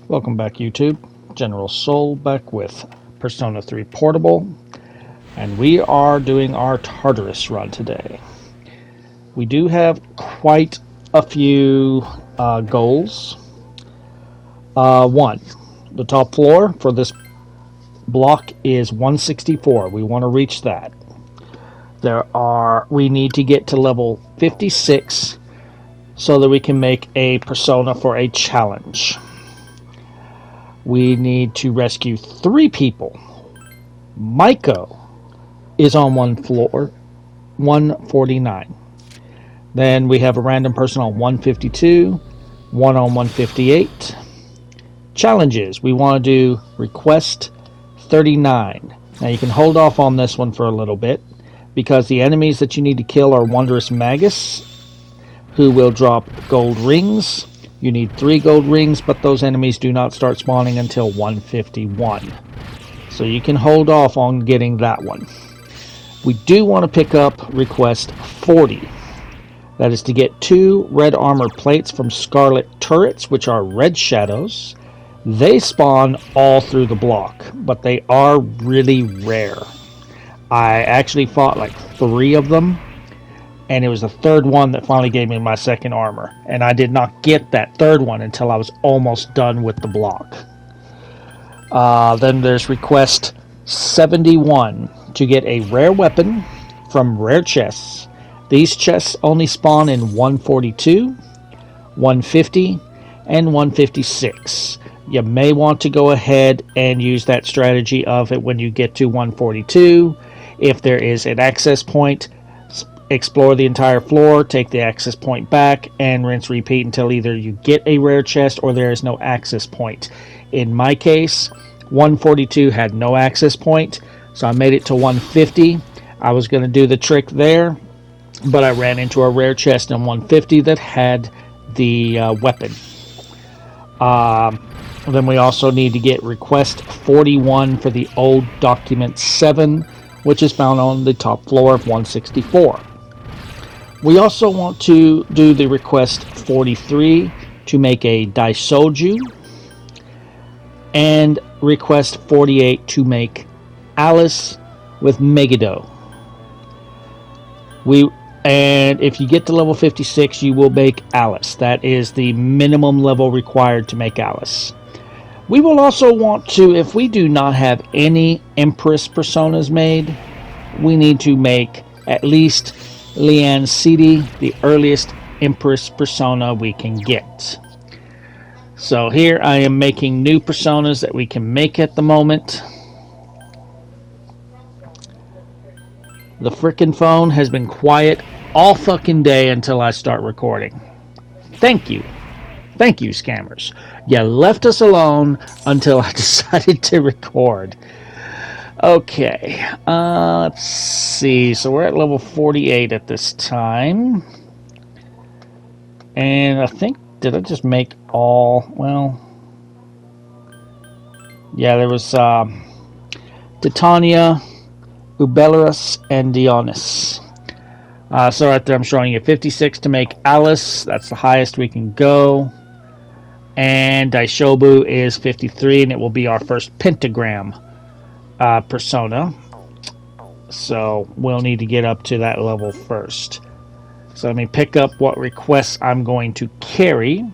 Welcome back, YouTube. General Soul back with Persona 3 Portable, and we are doing our Tartarus run today. We do have quite a few goals. One, the top floor for this block is 164. We want to reach that. We need to get to level 56 so that we can make a persona for a challenge. We need to rescue 3 people. Maiko is on one floor, 149. Then we have a random person on 152, one on 158. Challenges. We want to do request 39. Now you can hold off on this one for a little bit because the enemies that you need to kill are Wondrous Magus, who will drop gold rings. You need 3 gold rings, but those enemies do not start spawning until 151. So you can hold off on getting that one. We do want to pick up request 40. That is to get 2 red armor plates from Scarlet Turrets, which are red shadows. They spawn all through the block, but they are really rare. I actually fought like 3 of them, and it was the 3rd one that finally gave me my 2nd armor. And I did not get that 3rd one until I was almost done with the block. Then there's request 71 to get a rare weapon from rare chests. These chests only spawn in 142, 150, and 156. You may want to go ahead and use that strategy of it when you get to 142. If there is an access point, explore the entire floor, take the access point back, and rinse repeat until either you get a rare chest or there is no access point. In my case, 142 had no access point, so I made it to 150. I was going to do the trick there, but I ran into a rare chest in 150 that had the weapon. Then we also need to get request 41 for the old document 7, which is found on the top floor of 164. We also want to do the request 43 to make a Daishoju, and request 48 to make Alice with Megiddo. And if you get to level 56, you will make Alice. That is the minimum level required to make Alice. We will also want to, if we do not have any Empress personas made, we need to make at least Leanne Seedy, the earliest Empress persona we can get. So here I am making new personas that we can make at the moment. The frickin' phone has been quiet all fucking day until I start recording. Thank you. Thank you, scammers. You left us alone until I decided to record. Okay, let's see. So we're at level 48 at this time. And I think, did I just make all? Well, yeah, there was Titania, Ubelarus, and Dionys. So right there I'm showing you 56 to make Alice. That's the highest we can go. And Daishobu is 53, and it will be our first pentagram persona. So we'll need to get up to that level first. So let me pick up what requests I'm going to carry.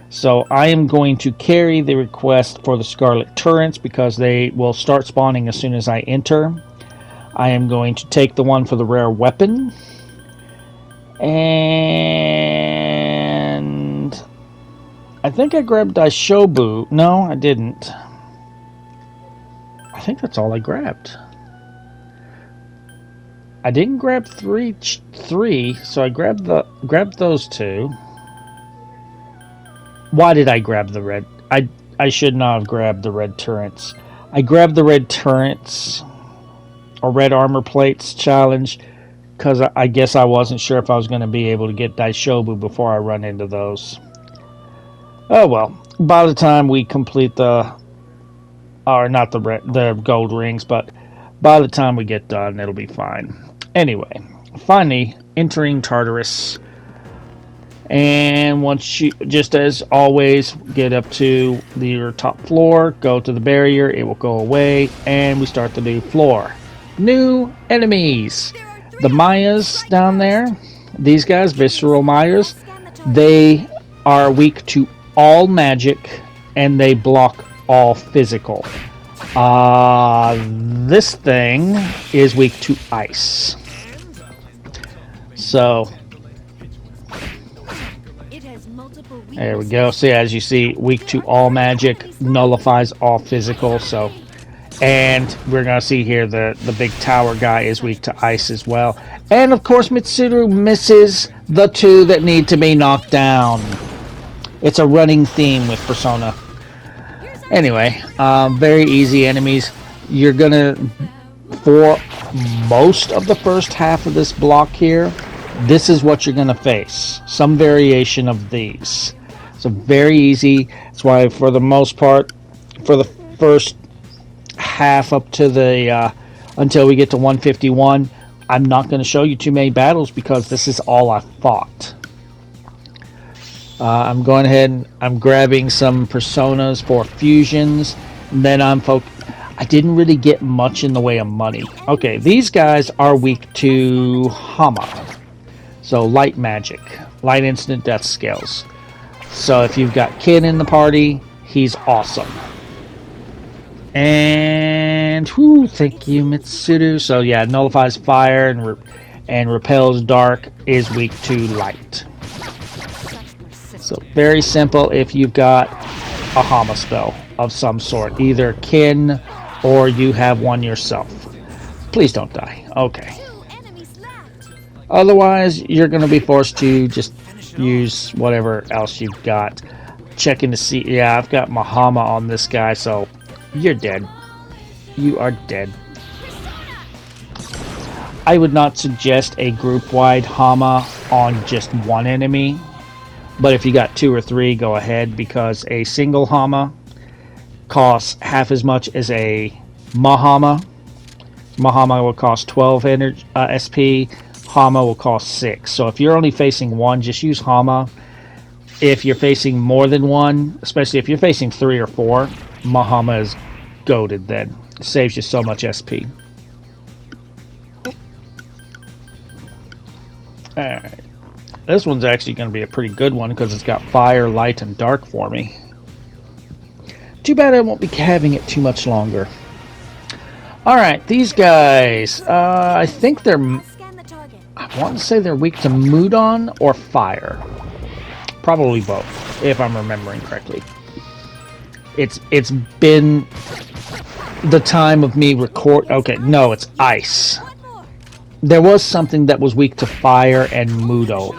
So I am going to carry the request for the Scarlet Turrets because they will start spawning as soon as I enter. I am going to take the one for the rare weapon. And I think I grabbed Daishobu. No, I didn't. I think that's all I grabbed. I didn't grab three, so I grabbed those 2. Why did I grab the red? I should not have grabbed the red turrets. I grabbed the red turrets or red armor plates challenge because I guess I wasn't sure if I was going to be able to get Daishobu before I run into those. Oh well, by the time we complete the gold rings, but by the time we get done, it'll be fine. Anyway, finally entering Tartarus. And once you, just as always, get up to your top floor, go to the barrier, it will go away, and we start the new floor. New enemies. The Mayas down there, these guys, Visceral Mayas, they are weak to all magic, and they block all physical. This thing is weak to ice. So there we go. So as you see, weak to all magic, nullifies all physical. So, and we're gonna see here the big tower guy is weak to ice as well. And of course, Mitsuru misses the two that need to be knocked down. It's a running theme with Persona. Anyway, very easy enemies. You're gonna, for most of the first half of this block here, this is what you're gonna face. Some variation of these. So very easy. That's why, for the most part, for the first half up to the until we get to 151, I'm not going to show you too many battles because this is all I fought. I'm going ahead and I'm grabbing some personas for fusions, and then I didn't really get much in the way of money. Okay, these guys are weak to Hama, so light magic, light instant death scales. So if you've got Kin in the party, he's awesome. And whoo, thank you, Mitsuru. So yeah, nullifies fire and repels dark, is weak to light. So very simple if you've got a Hama spell of some sort, either Kin or you have one yourself. Please don't die. Okay. Otherwise, you're going to be forced to just use whatever else you've got. Checking to see. Yeah, I've got my Hama on this guy, so you're dead. You are dead. I would not suggest a group-wide Hama on just one enemy. But if you got 2 or 3, go ahead, because a single Hama costs half as much as a Mahama. Mahama will cost 12 SP. Hama will cost 6. So if you're only facing one, just use Hama. If you're facing more than one, especially if you're facing 3 or 4, Mahama is goated then. It saves you so much SP. Alright. This one's actually going to be a pretty good one because it's got fire, light, and dark for me. Too bad I won't be having it too much longer. Alright, these guys. I think they're... I want to say they're weak to Mudon or fire. Probably both, if I'm remembering correctly. It's been the time of me record... Okay, no, it's ice. There was something that was weak to fire and Mudo.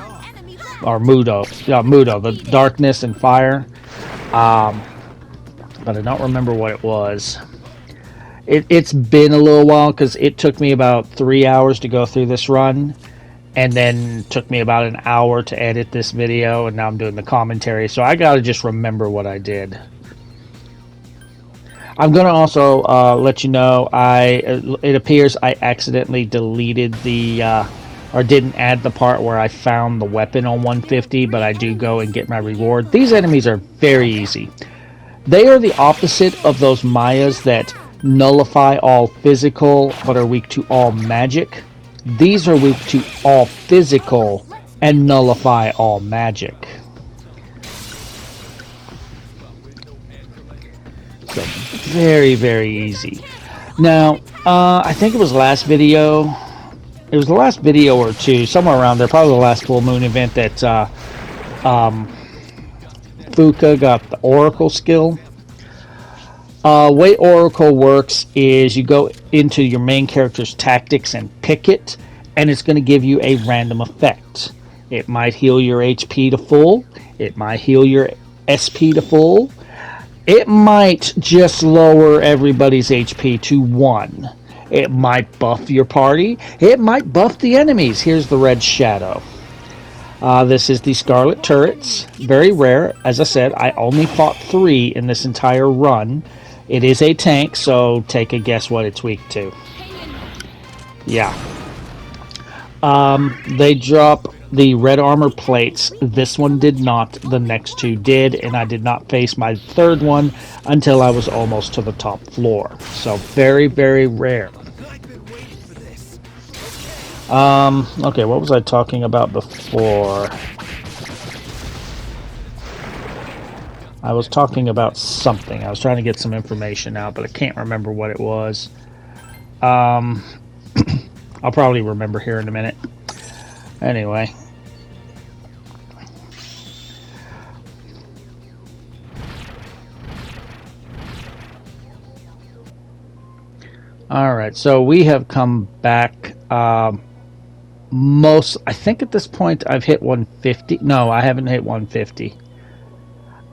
Or Mudo. Yeah, Mudo. The darkness and fire. But I don't remember what it was. It's been a little while because it took me about 3 hours to go through this run. And then took me about an hour to edit this video. And now I'm doing the commentary. So I gotta just remember what I did. I'm going to also let you know, it appears I accidentally deleted the, or didn't add the part where I found the weapon on 150, but I do go and get my reward. These enemies are very easy. They are the opposite of those Mayas that nullify all physical, but are weak to all magic. These are weak to all physical and nullify all magic. So very, very easy. Now, I think it was last video. It was the last video or two, somewhere around there, probably the last full moon event that Fuka got the Oracle skill. Way Oracle works is you go into your main character's tactics and pick it, and it's going to give you a random effect. It might heal your HP to full. It might heal your SP to full. It might just lower everybody's HP to 1. It might buff your party. It might buff the enemies. Here's the red shadow. This is the Scarlet Turrets. Very rare. As I said, I only fought 3 in this entire run. It is a tank, so take a guess what it's weak to. Yeah. They drop the red armor plates. This one did not, the next two did, and I did not face my third one until I was almost to the top floor. So very, very rare. Okay, what was I talking about before? I was talking about something. I was trying to get some information out, but I can't remember what it was. I'll probably remember here in a minute. Anyway. Alright, so we have come back. I think at this point I've hit 150. No, I haven't hit 150.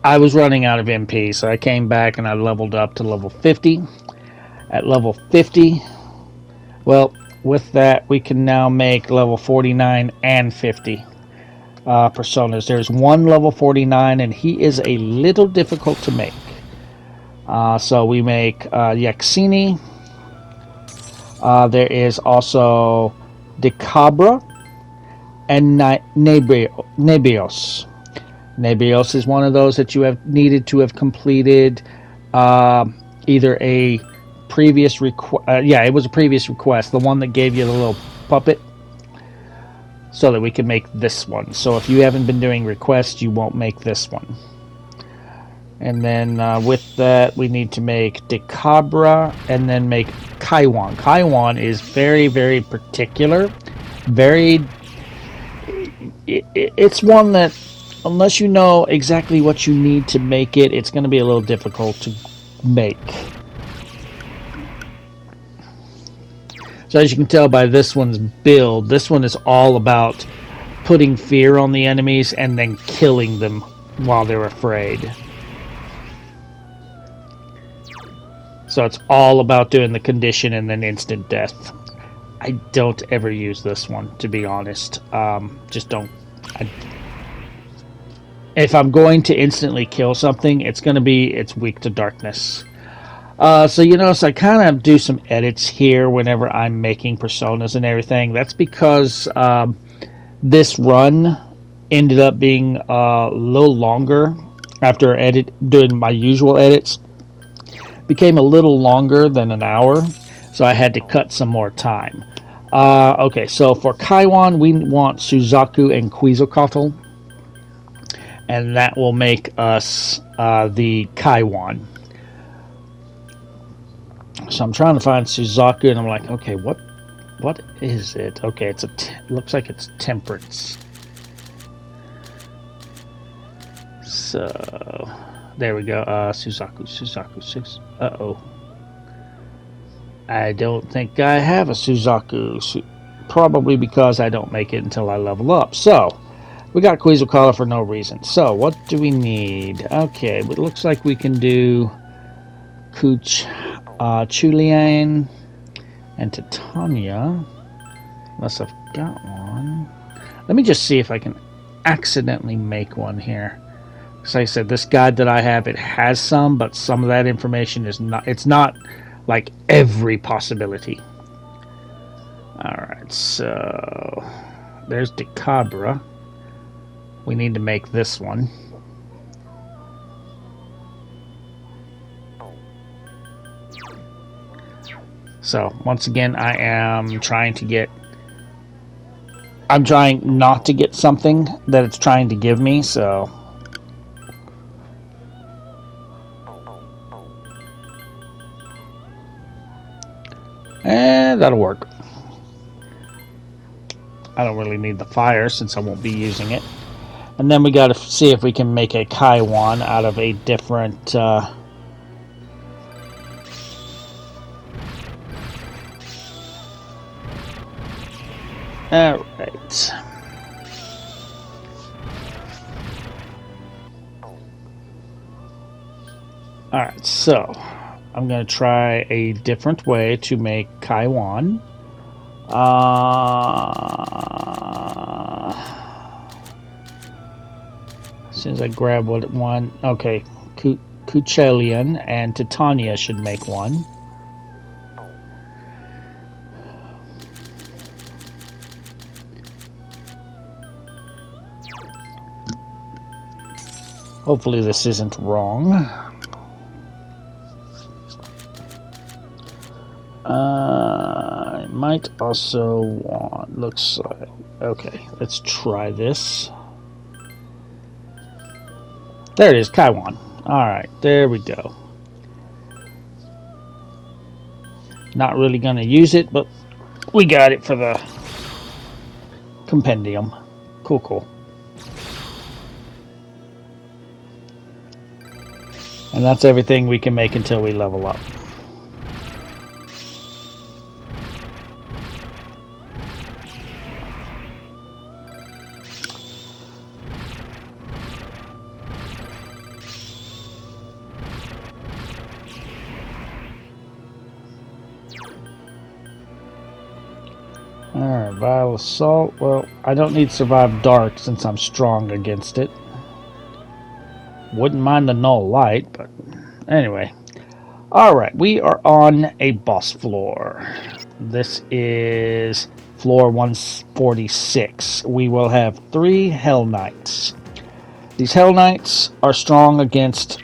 I was running out of MP, so I came back and I leveled up to level 50. At level 50, well, with that, we can now make level 49 and 50 personas. There's one level 49, and he is a little difficult to make. So we make Yaxini. There is also Decabra and Nebios. Nebios is one of those that you have needed to have completed either a previous request. Yeah, it was a previous request, the one that gave you the little puppet, so that we can make this one. So if you haven't been doing requests, you won't make this one. And then with that, we need to make Decabra and then make Kaiwan. Kaiwan is very, very particular. It's one that, unless you know exactly what you need to make it, it's going to be a little difficult to make. So as you can tell by this one's build, this one is all about putting fear on the enemies and then killing them while they're afraid. So it's all about doing the condition and then instant death. I don't ever use this one, to be honest. Just don't. If I'm going to instantly kill something, it's weak to darkness. So you notice I kind of do some edits here whenever I'm making personas and everything. That's because this run ended up being a little longer after doing my usual edits. Became a little longer than an hour, so I had to cut some more time. Okay, so for Kaiwan, we want Suzaku and Quetzalcoatl, and that will make us the Kaiwan. So I'm trying to find Suzaku, and I'm like, okay, what is it? Okay, it looks like it's temperance. So there we go. Suzaku. Uh-oh. I don't think I have a Suzaku. Probably because I don't make it until I level up. So, we got Quetzalcoatl for no reason. So, what do we need? Okay, it looks like we can do Chulian and Titania. Unless I've got one. Let me just see if I can accidentally make one here. Because like I said, this guide that I have, it has some, but some of that information is not, it's not like every possibility. Alright, so there's Decabra. We need to make this one. So, once again, I am trying to get... I'm trying not to get something that it's trying to give me, so... And that'll work. I don't really need the fire since I won't be using it. And then we got to see if we can make a Kaiwan out of a different... Alright. Alright, so... I'm going to try a different way to make Kaiwan. As soon as I grab one... Okay, Kuchelian and Titania should make one. Hopefully this isn't wrong. I might also want... Looks like... Okay, let's try this. There it is, Kaiwan. Alright, there we go. Not really going to use it, but we got it for the compendium. Cool, cool. And that's everything we can make until we level up. Alright, Vile Assault. Well, I don't need Survive Dark since I'm strong against it. Wouldn't mind the Null Light, but anyway. Alright, we are on a boss floor. This is floor 146. We will have 3 Hell Knights. These Hell Knights are strong against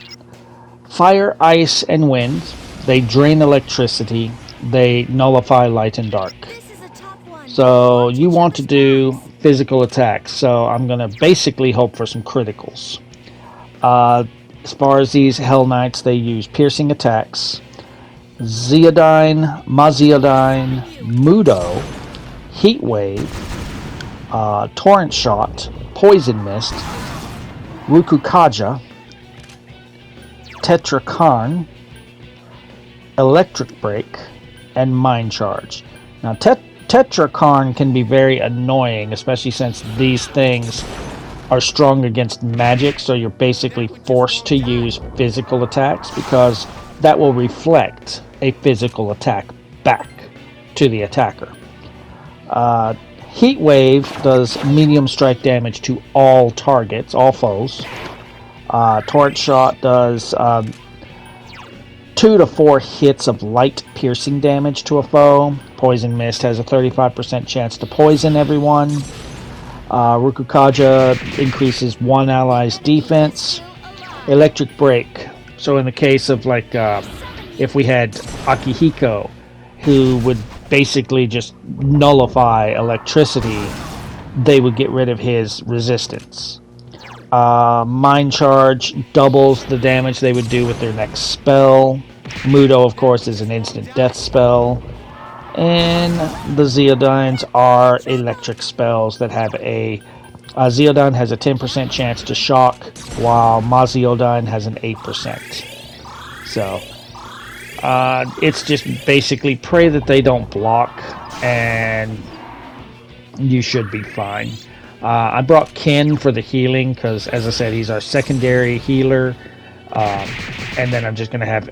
fire, ice, and wind. They drain electricity. They nullify light and dark. So you want to do physical attacks. So I'm going to basically hope for some criticals. As far as these Hell Knights, they use piercing attacks, Zeodyne, Mazeodyne, Mudo, Heat Wave, Torrent Shot, Poison Mist, Rukukaja, Tetrakarn, Electric Break, and Mind Charge. Now, Tetrakarn can be very annoying, especially since these things are strong against magic, so you're basically forced to use physical attacks because that will reflect a physical attack back to the attacker. Heat Wave does medium strike damage to all targets, all foes. Torrent Shot does 2 to 4 hits of light piercing damage to a foe. Poison Mist has a 35% chance to poison everyone. Rukukaja increases one ally's defense. Electric Break. So in the case of like if we had Akihiko, who would basically just nullify electricity, they would get rid of his resistance. Mind Charge doubles the damage they would do with their next spell. Mudo, of course, is an instant death spell. And the Zeodynes are electric spells that have a... Zeodyne has a 10% chance to shock, while Mazeodyne has an 8%. So, it's just basically pray that they don't block, and you should be fine. I brought Ken for the healing, because, as I said, he's our secondary healer. And then I'm just going to have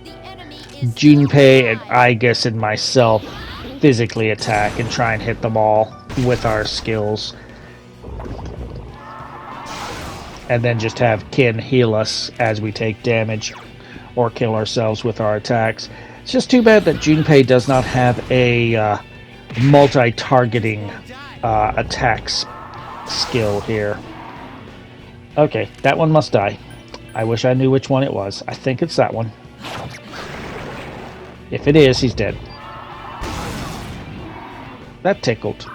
Junpei and Aigis and myself physically attack and try and hit them all with our skills, and then just have Ken heal us as we take damage or kill ourselves with our attacks. It's just too bad that Junpei does not have a multi-targeting attacks skill here. Okay, that one must die. I wish I knew which one it was. I think it's that one. If it is, he's dead. That tickled.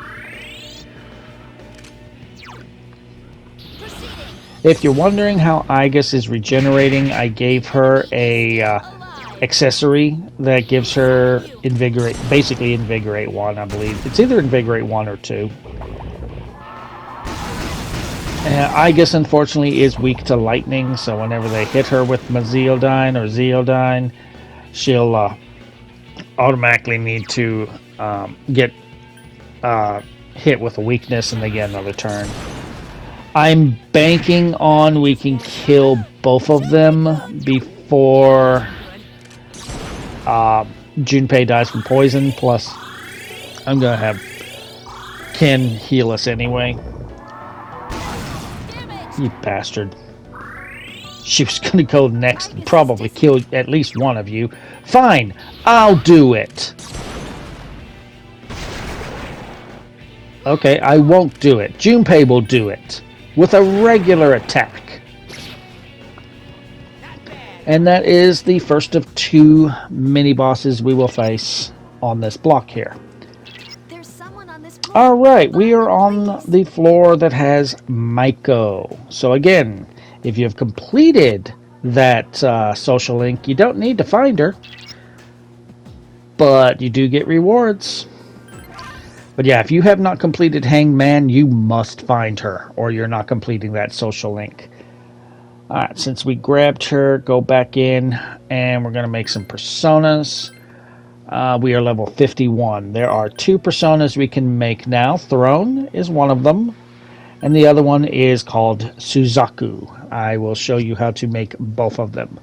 If you're wondering how Aigis is regenerating, I gave her a accessory that gives her Invigorate, basically Invigorate 1, I believe. It's either Invigorate 1 or 2. Aigis, unfortunately, is weak to lightning, so whenever they hit her with Mazeodyne or Zeodyne, she'll automatically need to get hit with a weakness, and they get another turn. I'm banking on we can kill both of them before Junpei dies from poison, plus I'm gonna have Ken heal us anyway. You bastard. She was gonna go next and probably kill at least one of you. Fine, I'll do it. Okay, I won't do it. Junpei will do it with a regular attack. And that is the first of 2 mini bosses we will face on this block here. There's someone on this floor. Alright, we are on the floor that has Maiko. So again, if you've completed that social link, you don't need to find her. But you do get rewards. But yeah, if you have not completed Hangman, you must find her, or you're not completing that social link. Alright, since we grabbed her, go back in, and we're going to make some personas. We are level 51. There are 2 personas we can make now. Throne is one of them, and the other one is called Suzaku. I will show you how to make both of them.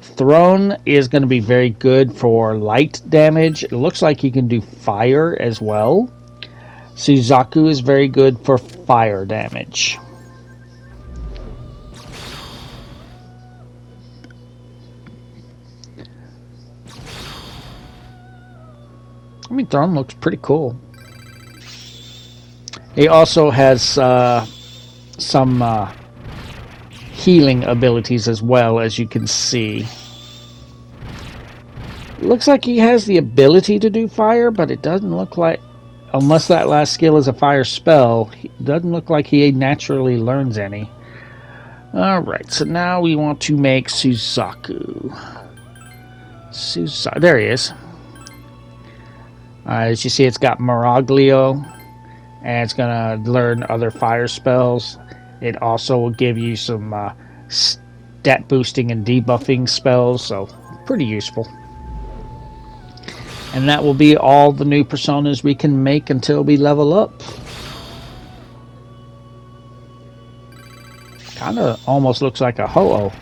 Throne is going to be very good for light damage. It looks like he can do fire as well. Suzaku is very good for fire damage. I mean, Throne looks pretty cool. He also has some healing abilities as well, as you can see. It looks like he has the ability to do fire, but it doesn't look like, unless that last skill is a fire spell, it doesn't look like he naturally learns any. Alright, so now we want to make Suzaku. There he is. As you see, it's got Miraglio, and it's going to learn other fire spells. It also will give you some stat boosting and debuffing spells, so pretty useful. And that will be all the new personas we can make until we level up. Kind of almost looks like a Ho-Oh.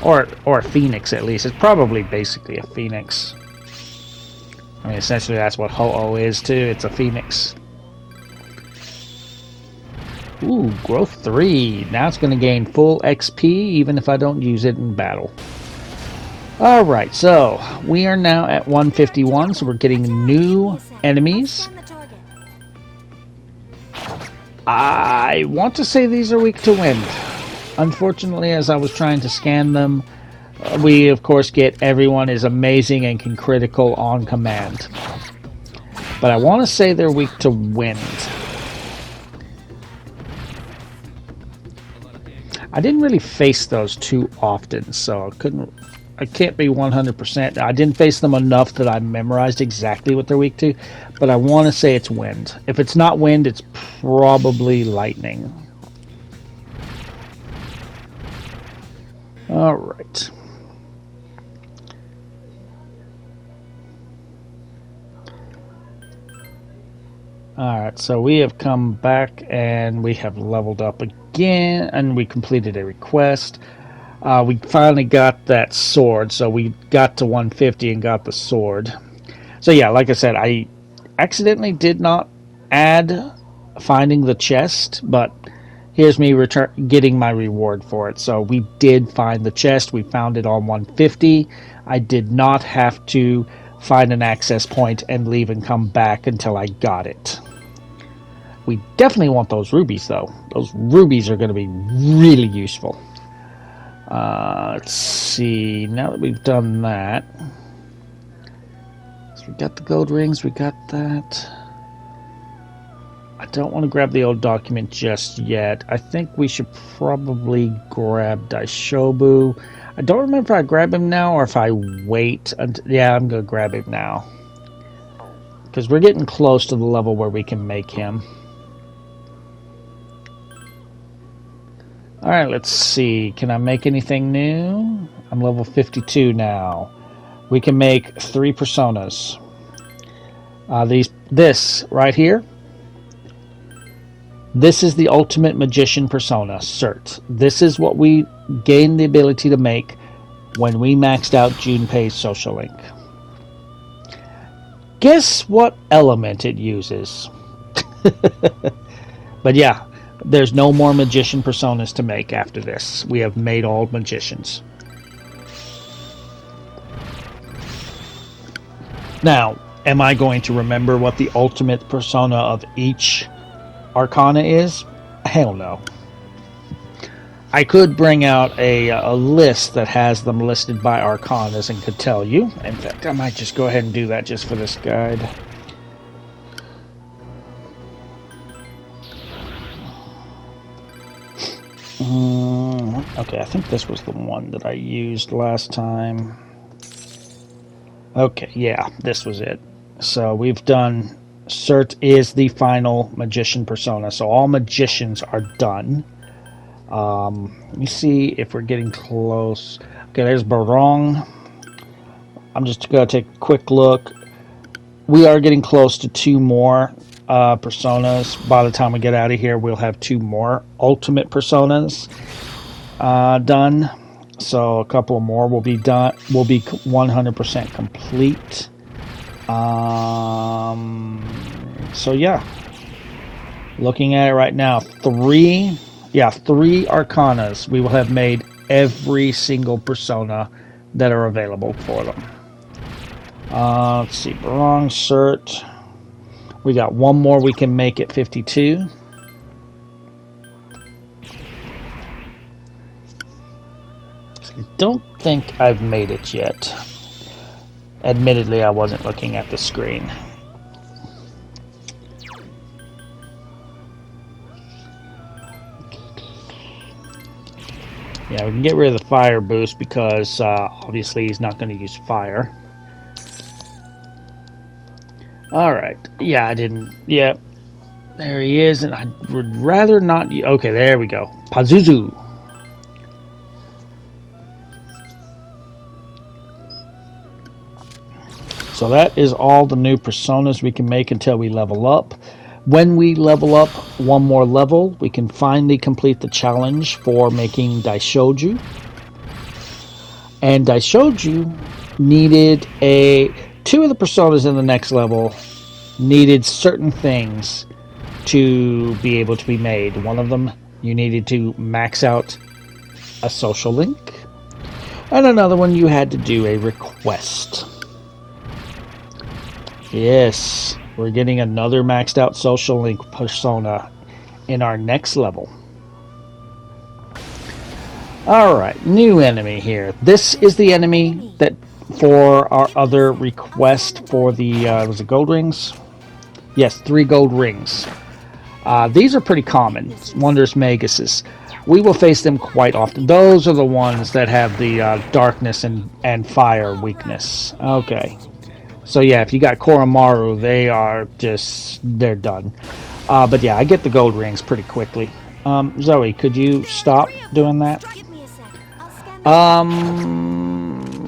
Or a Phoenix, at least. It's probably basically a Phoenix. I mean, essentially that's what Ho-Oh is too. It's a Phoenix. Ooh, growth 3. Now it's going to gain full XP even if I don't use it in battle. Alright, so we are now at 151, so we're getting new enemies. I want to say these are weak to wind. Unfortunately, as I was trying to scan them, we of course get everyone is amazing and can critical on command. But I want to say they're weak to wind. I didn't really face those too often, so I can't be 100%. I didn't face them enough that I memorized exactly what they're weak to, but I want to say it's wind. If it's not wind, it's probably lightning. Alright. Alright, so we have come back and we have leveled up again, and we completed a request. We finally got that sword, so we got to 150 and got the sword. So yeah, like I said, I accidentally did not add finding the chest, but here's me getting my reward for it. So we did find the chest. We found it on 150. I did not have to find an access point and leave and come back until I got it. We definitely want those rubies, though. Those rubies are going to be really useful. Let's see. Now that we've done that, so we got the gold rings. We got that. I don't want to grab the old document just yet. I think we should probably grab Daishobu. I don't remember if I grab him now or if I wait. Yeah, I'm going to grab him now. Because we're getting close to the level where we can make him. Alright, let's see. Can I make anything new? I'm level 52 now. We can make 3 personas. This right here. This is the ultimate magician persona, Cert. This is what we gained the ability to make when we maxed out Junpei's social link. Guess what element it uses? But yeah, there's no more magician personas to make after this. We have made all magicians. Now, am I going to remember what the ultimate persona of each Arcana is? Hell no. I could bring out a list that has them listed by Arcanas and could tell you. In fact, I might just go ahead and do that just for this guide. Okay, I think this was the one that I used last time. Okay, yeah, this was it. So we've done... Cert is the final magician persona, so all magicians are done. Let me see if we're getting close. Okay, there's Barong. I'm just going to take a quick look. We are getting close to 2 more personas. By the time we get out of here, we'll have 2 more ultimate personas done. So a couple more will be done. Will be 100% complete. So yeah, looking at it right now, 3 Arcanas. We will have made every single persona that are available for them. Let's see, Barong, Cert. We got 1 more we can make at 52. I don't think I've made it yet. Admittedly, I wasn't looking at the screen. Yeah, we can get rid of the fire boost because obviously he's not going to use fire. Alright. Yeah, I didn't... Yeah. There he is, and I would rather not... Okay, there we go. Pazuzu. So that is all the new personas we can make until we level up. When we level up 1 more level, we can finally complete the challenge for making Daishoju. And Daishoju needed 2 of the personas in the next level needed certain things to be able to be made. One of them, you needed to max out a social link. And another one, you had to do a request. Yes, we're getting another maxed out social link persona in our next level. Alright, new enemy here. This is the enemy that for our other request for the, was it gold rings? Yes, 3 gold rings. These are pretty common, Wondrous Maguses. We will face them quite often. Those are the ones that have the darkness and fire weakness. Okay. So yeah, if you got Koromaru, they're done. But yeah, I get the gold rings pretty quickly. Zoe, could you stop doing that?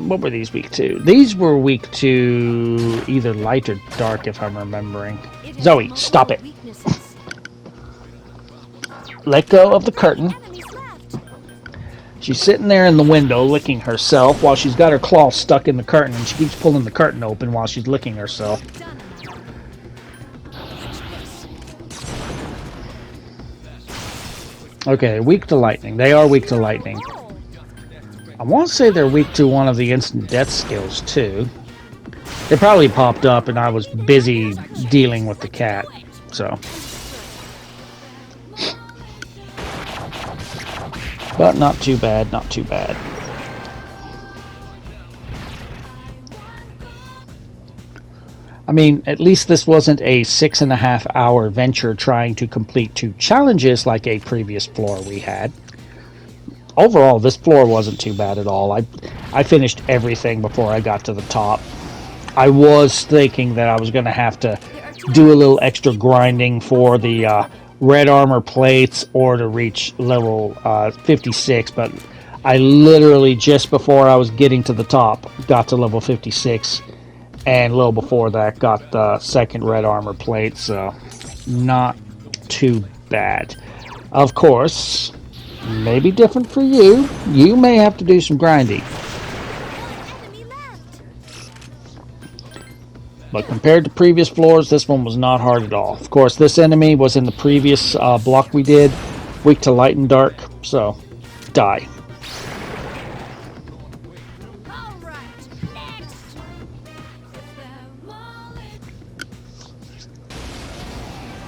What were these weak to? These were weak to either light or dark, if I'm remembering. Zoe, stop it. Let go of the curtain. She's sitting there in the window licking herself while she's got her claw stuck in the curtain, and she keeps pulling the curtain open while she's licking herself. Okay, weak to lightning. They are weak to lightning. I want to say they're weak to one of the instant death skills, too. They probably popped up and I was busy dealing with the cat, so... But not too bad, not too bad. I mean, at least this wasn't a 6.5-hour venture trying to complete 2 challenges like a previous floor we had. Overall, this floor wasn't too bad at all. I finished everything before I got to the top. I was thinking that I was going to have to do a little extra grinding for the... red armor plates or to reach level 56, but I literally just before I was getting to the top got to level 56, and a little before that got the second red armor plate, so not too bad. Of course, maybe different for you. You may have to do some grinding. But compared to previous floors, this one was not hard at all. Of course, this enemy was in the previous block we did. Weak to light and dark, so die.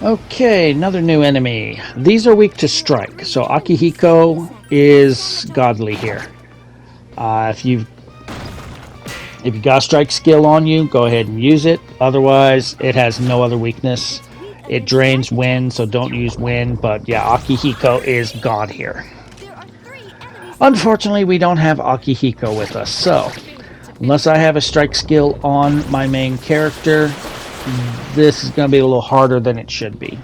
Okay, another new enemy. These are weak to strike, so Akihiko is godly here. If you got a strike skill on you, go ahead and use it. Otherwise, it has no other weakness. It drains wind, so don't use wind. But yeah, Akihiko is god here. Unfortunately, we don't have Akihiko with us, so unless I have a strike skill on my main character, this is going to be a little harder than it should be.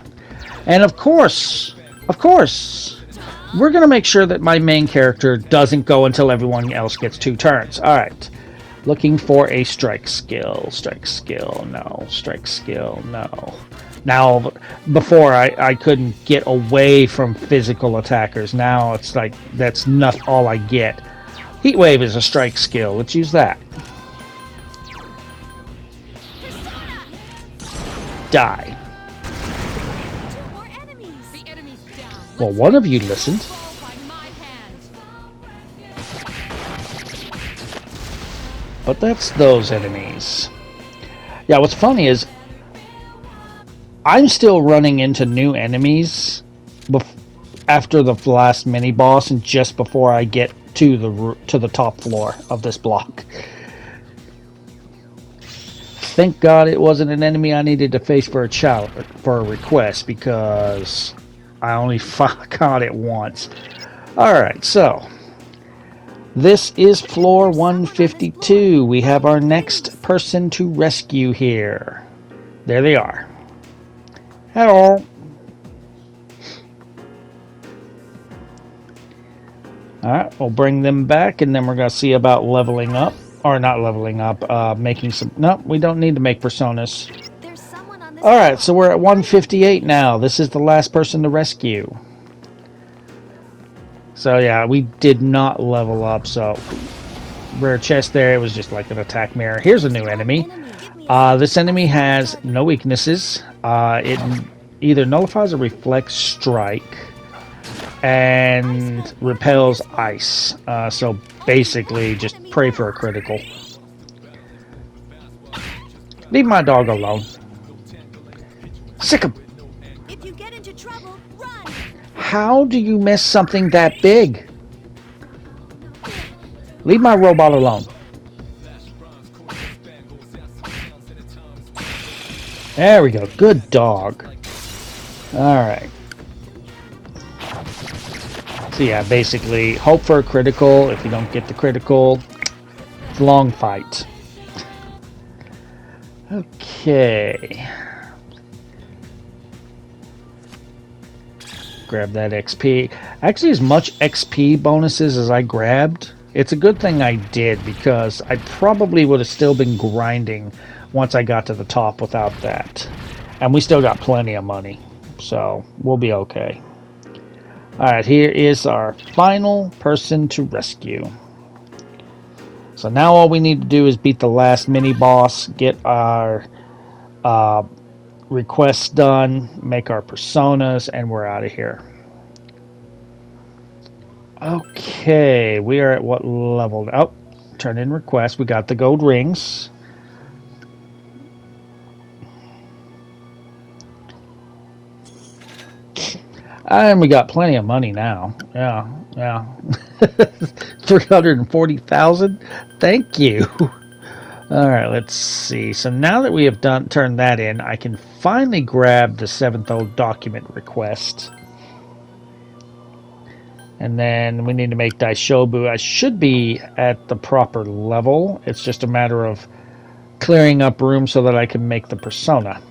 And of course, we're going to make sure that my main character doesn't go until everyone else gets 2 turns. All right. Looking for a strike skill. Strike skill, no. Strike skill, no. Now, before I couldn't get away from physical attackers. Now it's like that's not all I get. Heat Wave is a strike skill. Let's use that. Die. Well, one of you listened. But that's those enemies. Yeah, what's funny is I'm still running into new enemies after the last mini boss and just before I get to the top floor of this block. Thank God it wasn't an enemy I needed to face for a challenge, for a request, because I only caught it once. Alright, so this is floor 152. We have our next person to rescue here. There they are. Hello. Alright, we'll bring them back, and then we're going to see about leveling up. Or not leveling up, making some... No, we don't need to make personas. Alright, so we're at 158 now. This is the last person to rescue. So yeah, we did not level up, so... Rare chest there, it was just like an attack mirror. Here's a new enemy. This enemy has no weaknesses. It either nullifies or reflects strike. And repels ice. So basically, just pray for a critical. Leave my dog alone. Sick him. If you get into trouble, run. How do you miss something that big? Leave my robot alone. There we go. Good dog. Alright. So yeah, basically, hope for a critical. If you don't get the critical, it's a long fight. Okay. Grab that XP. Actually, as much XP bonuses as I grabbed, it's a good thing I did, because I probably would have still been grinding once I got to the top without that. And we still got plenty of money, so we'll be okay. Alright, here is our final person to rescue. So now all we need to do is beat the last mini-boss, get our requests done, make our personas, and we're out of here. Okay, we are at what level? Oh, turn in request. We got the gold rings. And we got plenty of money now. Yeah. 340,000. Thank you. All right, let's see. So now that we have turned that in, I can finally grab the 7th old document request. And then we need to make Daishobu. I should be at the proper level. It's just a matter of clearing up room so that I can make the persona.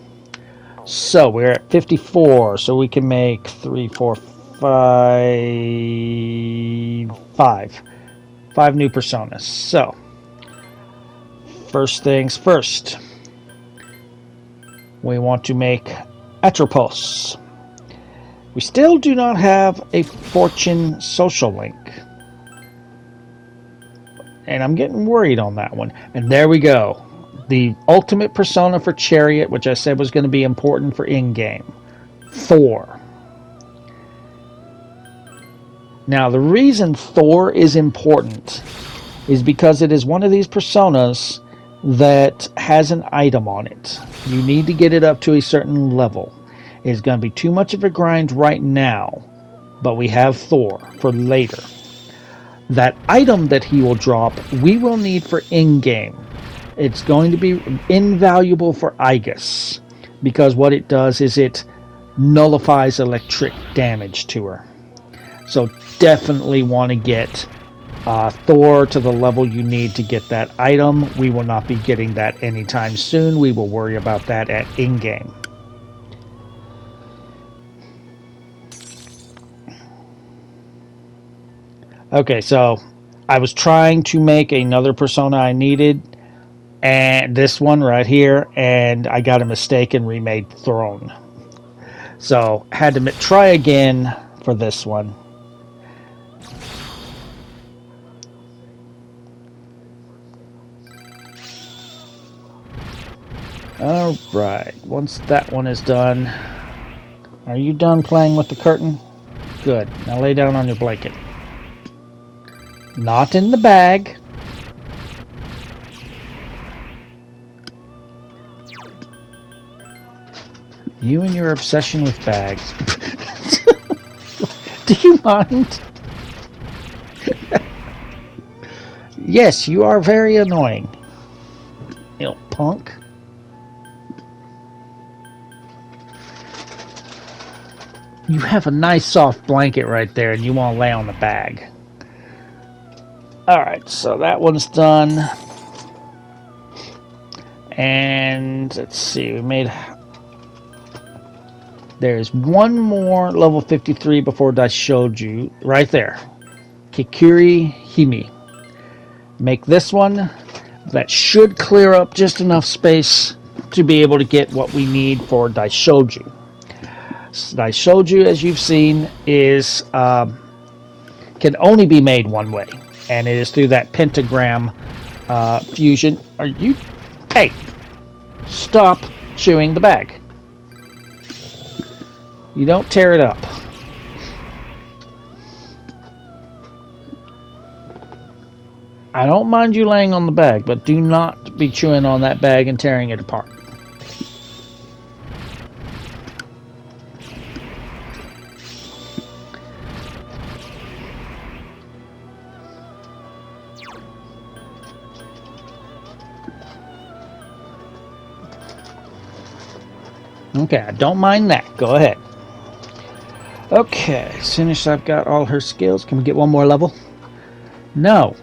So we're at 54, so we can make 3, 4, 5 new personas. So first things first, we want to make Atropos. We still do not have a Fortune social link, and I'm getting worried on that one. And there we go. The ultimate persona for Chariot, which I said was going to be important for in-game. Thor. Now, the reason Thor is important is because it is one of these personas that has an item on it. You need to get it up to a certain level. It's going to be too much of a grind right now, but we have Thor for later. That item that he will drop, we will need for in-game. It's going to be invaluable for Aegis, because what it does is it nullifies electric damage to her. So definitely want to get Thor to the level you need to get that item. We will not be getting that anytime soon. We will worry about that at in-game. Okay, so I was trying to make another persona I needed, and this one right here, and I got a mistake and remade Throne. So had to try again for this one. Alright, once that one is done, are you done playing with the curtain? Good. Now lay down on your blanket. Not in the bag. You and your obsession with bags. Do you mind? Yes, you are very annoying. You little punk. You have a nice soft blanket right there and you want to lay on the bag. Alright, so that one's done. And let's see, we made... There's one more level 53 before Daishoju. Right there. Kikuri Himi. Make this one. That should clear up just enough space to be able to get what we need for Daishoju. Daishoju, as you've seen, is can only be made one way. And it is through that pentagram fusion. Are you... Hey! Stop chewing the bag. You don't tear it up. I don't mind you laying on the bag, but do not be chewing on that bag and tearing it apart. Okay, I don't mind that. Go ahead. Okay, as soon as I've got all her skills, can we get one more level? No.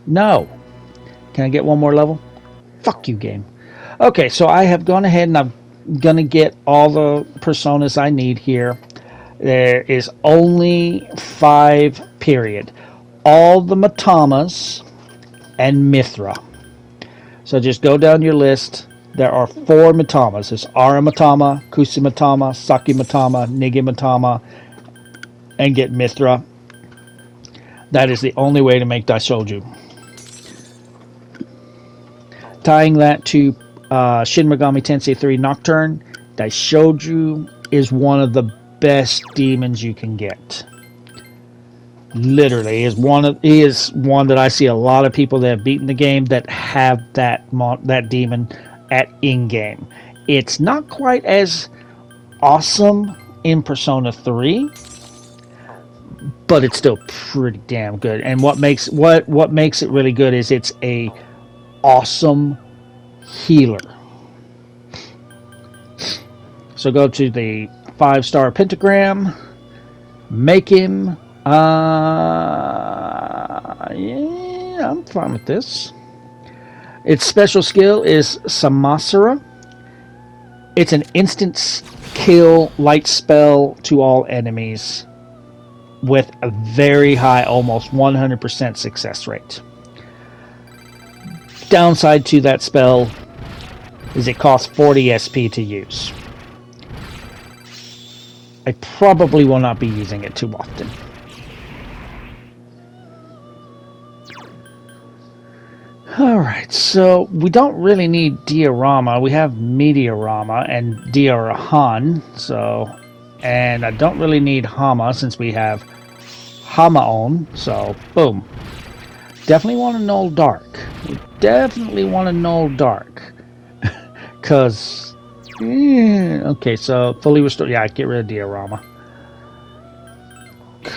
No. Can I get one more level? Fuck you, game. Okay, so I have gone ahead and I'm going to get all the personas I need here. There is only 5, period. All the Matamas and Mithra. So just go down your list. There are 4 Matamas. There's Ara Matama, Kusi Matama, Saki Matama, Nigi Matama, and get Mithra. That is the only way to make Daishoju. Tying that to Shin Megami Tensei 3 Nocturne, Daishoju is one of the best demons you can get. Literally, he is one that I see a lot of people that have beaten the game that have that demon at in-game. It's not quite as awesome in Persona 3, but it's still pretty damn good. And what makes it really good is it's a awesome healer. So go to the 5-star pentagram, make him yeah, I'm fine with this. Its special skill is Samasura. It's an instant kill light spell to all enemies with a very high, almost 100% success rate. Downside to that spell is it costs 40 SP to use. I probably will not be using it too often. Alright, so we don't really need Diorama. We have Meteorama and Diorahan, and I don't really need Hama since we have Hamaon, so boom. Definitely want to null dark. We definitely want to null dark. Because Okay, so fully restored. Yeah, get rid of diorama.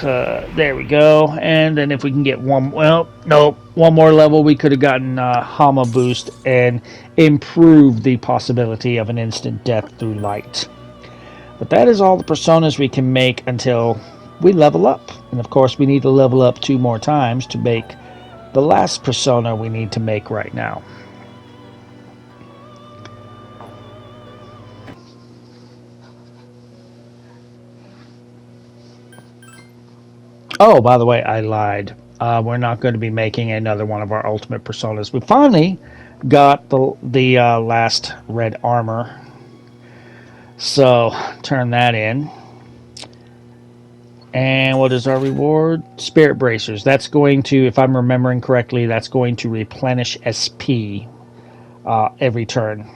There we go. And then if we can get one, well, nope, one more level, we could have gotten Hama boost and improved the possibility of an instant death through light. But that is all the personas we can make until we level up. And of course, we need to level up 2 more times to make the last persona we need to make right now. Oh, by the way, I lied. We're not going to be making another one of our ultimate personas. We finally got the last red armor. So, turn that in. And what is our reward? Spirit Bracers. That's going to, if I'm remembering correctly, that's going to replenish SP every turn.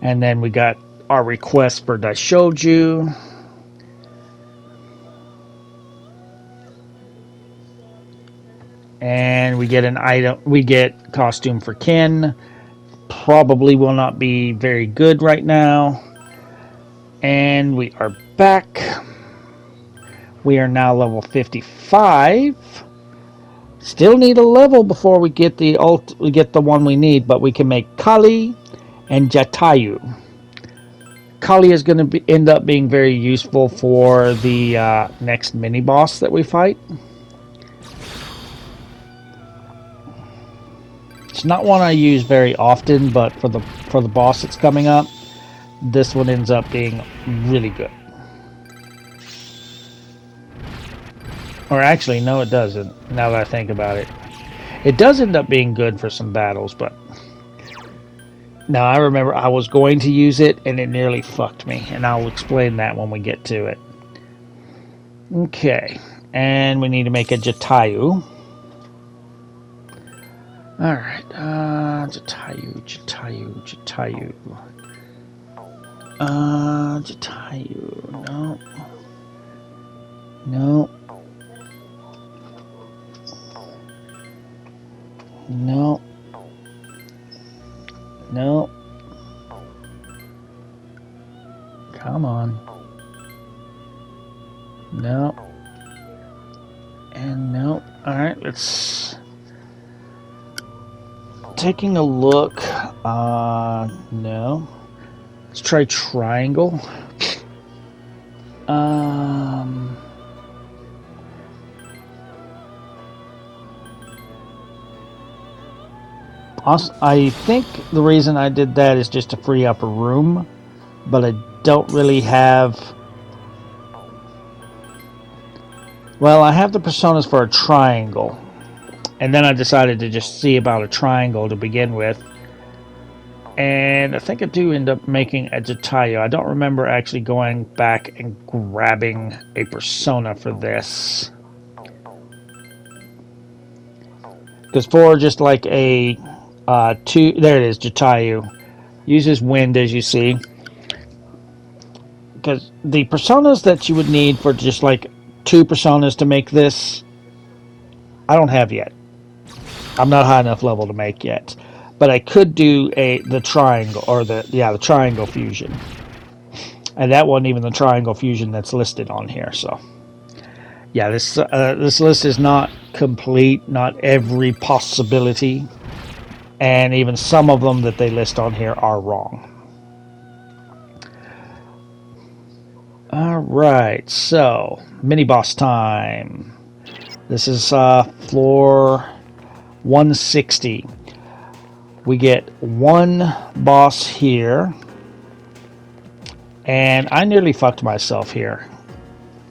And then we got our request for Daishoju. And we get an item, we get costume for Ken. Probably will not be very good right now. And we are back. We are now level 55. Still need a level before we get the one we need, but we can make Kali and Jatayu. Kali is going to end up being very useful for the next mini boss that we fight. It's not one I use very often, but for the boss that's coming up, this one ends up being really good. Or actually, no, it doesn't. Now that I think about it, it does end up being good for some battles, but now I remember I was going to use it and it nearly fucked me, and I'll explain that when we get to it. Okay, and we need to make a Jatayu. Alright, Jatayu. Jatayu, no. No. No. No. Come on. No. And no. Alright, let's... Taking a look. No. Let's try triangle. I think the reason I did that is just to free up a room, but I don't really have... Well, I have the personas for a triangle, and then I decided to just see about a triangle to begin with, and I think I do end up making a Jatayu. I don't remember actually going back and grabbing a persona for this, because for just like a there it is, Jatayu. Uses wind, as you see. Because the personas that you would need for just like 2 personas to make this, I don't have yet. I'm not high enough level to make yet. But I could do the triangle, or the triangle fusion. And that wasn't even the triangle fusion that's listed on here, so. Yeah, this list is not complete, not every possibility. And even some of them that they list on here are wrong. Alright, so, mini-boss time. This is floor 160. We get 1 boss here. And I nearly fucked myself here.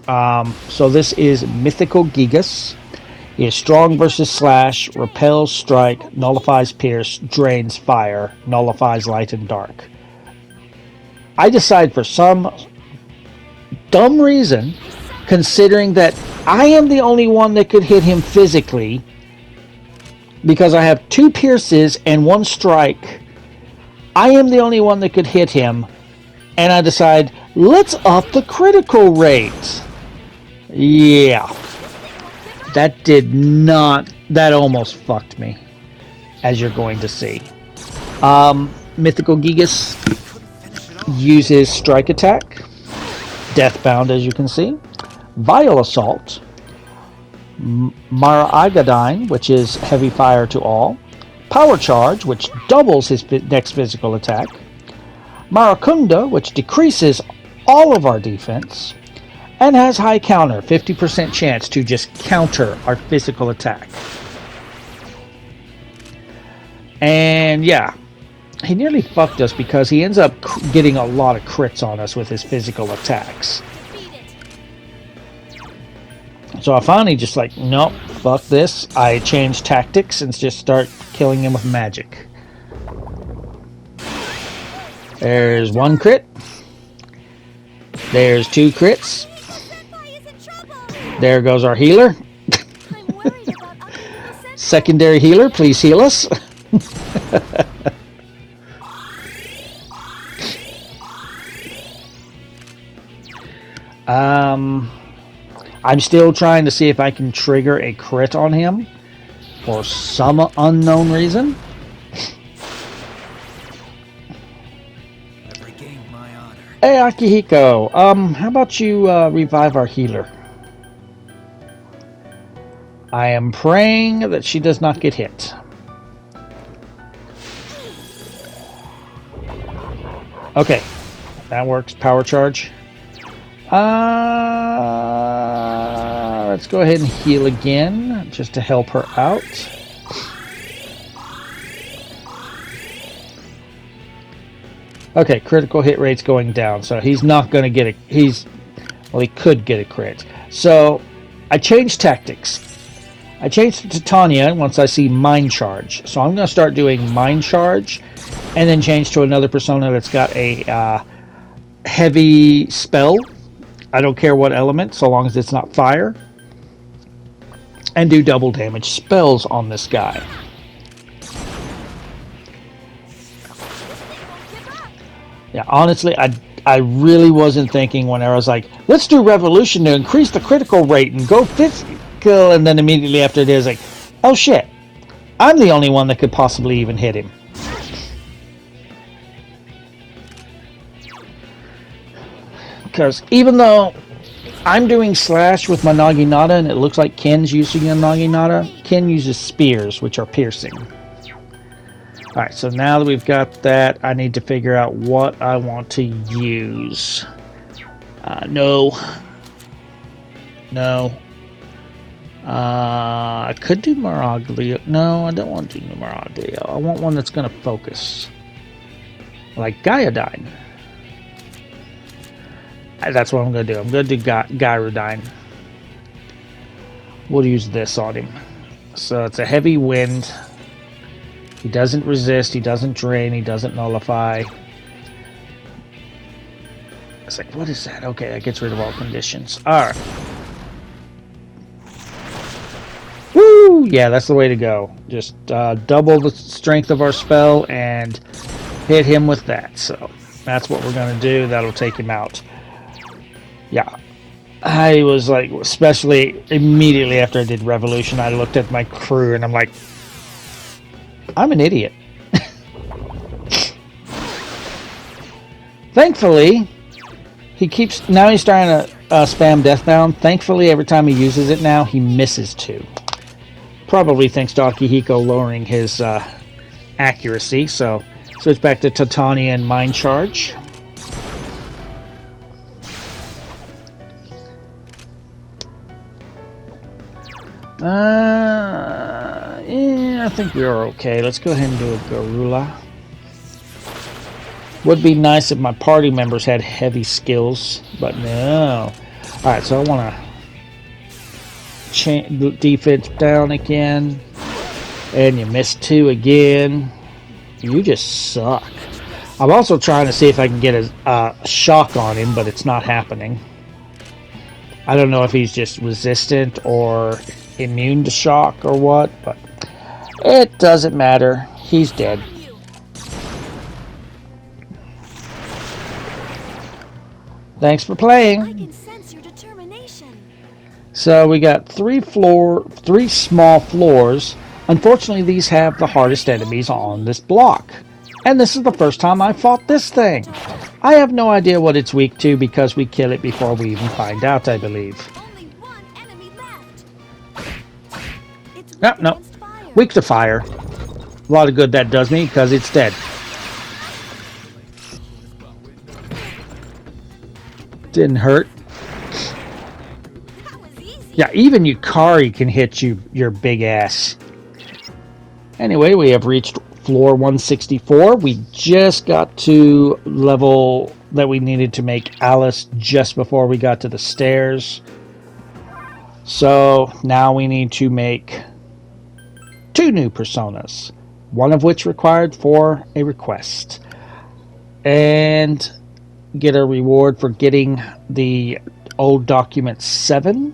So this is Mythical Gigas. He is strong versus slash, repels strike, nullifies pierce, drains fire, nullifies light and dark. I decide for some dumb reason, considering that I am the only one that could hit him physically, because I have 2 pierces and 1 strike, I am the only one that could hit him, and I decide, let's up the critical rate. Yeah. That did not... That almost fucked me, as you're going to see. Mythical Gigas. uses strike attack, deathbound as you can see, Vile Assault, Mara-Agadine, which is heavy fire to all, Power Charge, which doubles his next physical attack, Maracunda, which decreases all of our defense, and has high counter, 50% chance to just counter our physical attack. And yeah, he nearly fucked us because he ends up getting a lot of crits on us with his physical attacks. So I finally just like, nope, fuck this. I change tactics and just start killing him with magic. There's one crit. There's two crits. There goes our healer. Secondary healer, please heal us. I'm still trying to see if I can trigger a crit on him for some unknown reason. Hey Akihiko, how about you revive our healer? I am praying that she does not get hit. Okay, that works. Power charge. Let's go ahead and heal again, just to help her out. Okay, critical hit rate's going down, so he's not going to get a... he could get a crit. So, I changed tactics. I changed to Tanya once I see Mind Charge. So I'm going to start doing Mind Charge, and then change to another persona that's got a heavy spell. I don't care what element, so long as it's not fire. And do double damage spells on this guy. Yeah, honestly, I really wasn't thinking when I was like, let's do Revolution to increase the critical rate and go physical, and then immediately after it is like, oh shit, I'm the only one that could possibly even hit him. Because even though I'm doing slash with my Naginata and it looks like Ken's using a Naginata, Ken uses spears, which are piercing. Alright, so now that we've got that, I need to figure out what I want to use. No. I could do Maraglio. No, I don't want to do Maraglio. I want one that's going to focus. Like Gyodine. That's what I'm going to do. I'm going to do Gyrodine. We'll use this on him. So it's a heavy wind. He doesn't resist. He doesn't drain. He doesn't nullify. It's like, what is that? Okay, that gets rid of all conditions. Alright. Woo! Yeah, that's the way to go. Just double the strength of our spell and hit him with that. So that's what we're going to do. That'll take him out. Yeah, I was like, especially immediately after I did Revolution, I looked at my crew and I'm like, I'm an idiot. Thankfully, he's starting to spam Deathbound. Thankfully, every time he uses it now, he misses two. Probably thanks to Akihiko lowering his accuracy. So, switch back to Titania and Mind Charge. Yeah, I think we are okay. Let's go ahead and do a Garula. Would be nice if my party members had heavy skills, but no. Alright, so I want to change the defense down again. And you missed two again. You just suck. I'm also trying to see if I can get a shock on him, but it's not happening. I don't know if he's just resistant or immune to shock or what, but it doesn't matter. He's dead. Thanks for playing. I can sense your determination. So we got three small floors. Unfortunately, these have the hardest enemies on this block. And this is the first time I fought this thing. I have no idea what it's weak to because we kill it before we even find out, I believe. Only one enemy left. It's weak No, no. against fire. Weak to fire. A lot of good that does me because it's dead. Didn't hurt. That was easy. Yeah, even Yukari can hit you, your big ass. Anyway, we have reached floor 164. We just got to level that we needed to make Alice just before we got to the stairs. So now we need to make 2 new personas, one of which required for a request, and get a reward for getting the old document 7.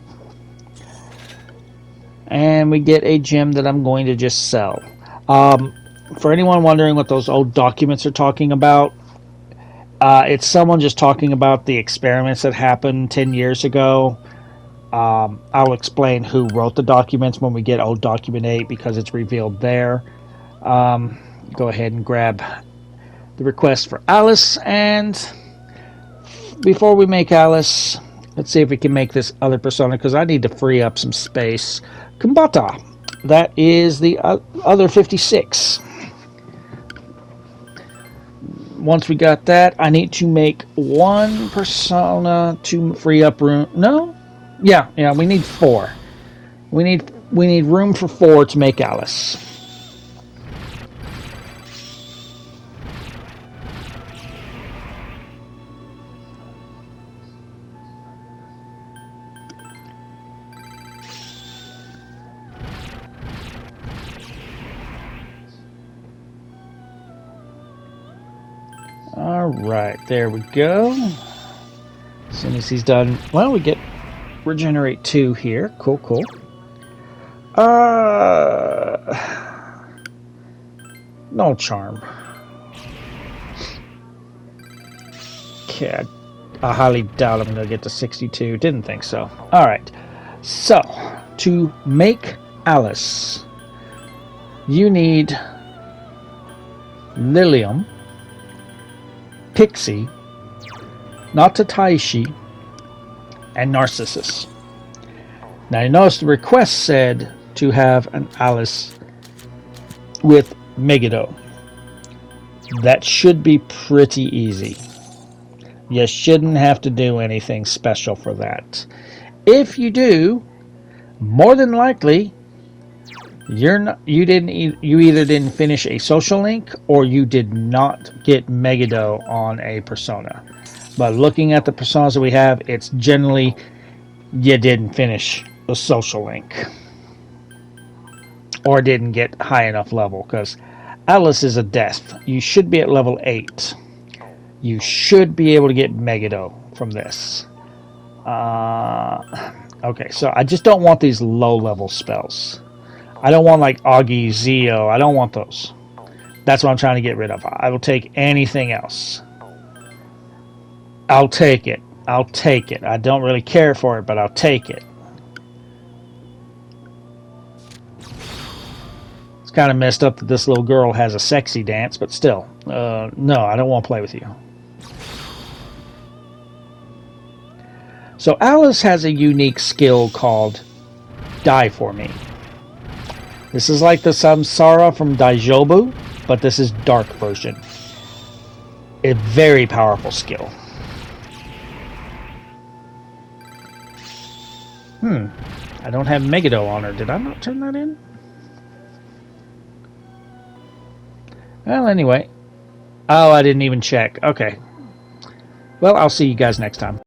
And we get a gem that I'm going to just sell. For anyone wondering what those old documents are talking about, it's someone just talking about the experiments that happened 10 years ago. I'll explain who wrote the documents when we get old document 8 because it's revealed there. Go ahead and grab the request for Alice, and before we make Alice, let's see if we can make this other persona because I need to free up some space. Kumbata. That is the other 56. Once we got that, I need to make 1 persona to free up room. No? Yeah, we need 4. We need room for 4 to make Alice. Alright, there we go. As soon as he's done, well, we get regenerate 2 here. Cool. No charm. Okay, I highly doubt I'm going to get to 62. Didn't think so. Alright, so to make Alice, you need Lilium, Pixie, Natataishi, and Narcissus. Now you notice the request said to have an Alice with Megiddo. That should be pretty easy. You shouldn't have to do anything special for that. If you do, more than likely you either didn't finish a social link or you did not get Megiddo on a persona. But looking at the personas that we have, it's generally you didn't finish the social link or didn't get high enough level, because Alice is a death. You should be at level 8. You should be able to get Megiddo from this. Okay, so I just don't want these low level spells. I don't want like Augie, Zeo. I don't want those. That's what I'm trying to get rid of. I will take anything else. I'll take it. I don't really care for it, but I'll take it. It's kind of messed up that this little girl has a sexy dance, but still. No, I don't want to play with you. So Alice has a unique skill called Die For Me. This is like the Samsara from Daijobu, but this is dark version. A very powerful skill. I don't have Megiddo on her. Did I not turn that in? Well, anyway. Oh, I didn't even check. Okay. Well, I'll see you guys next time.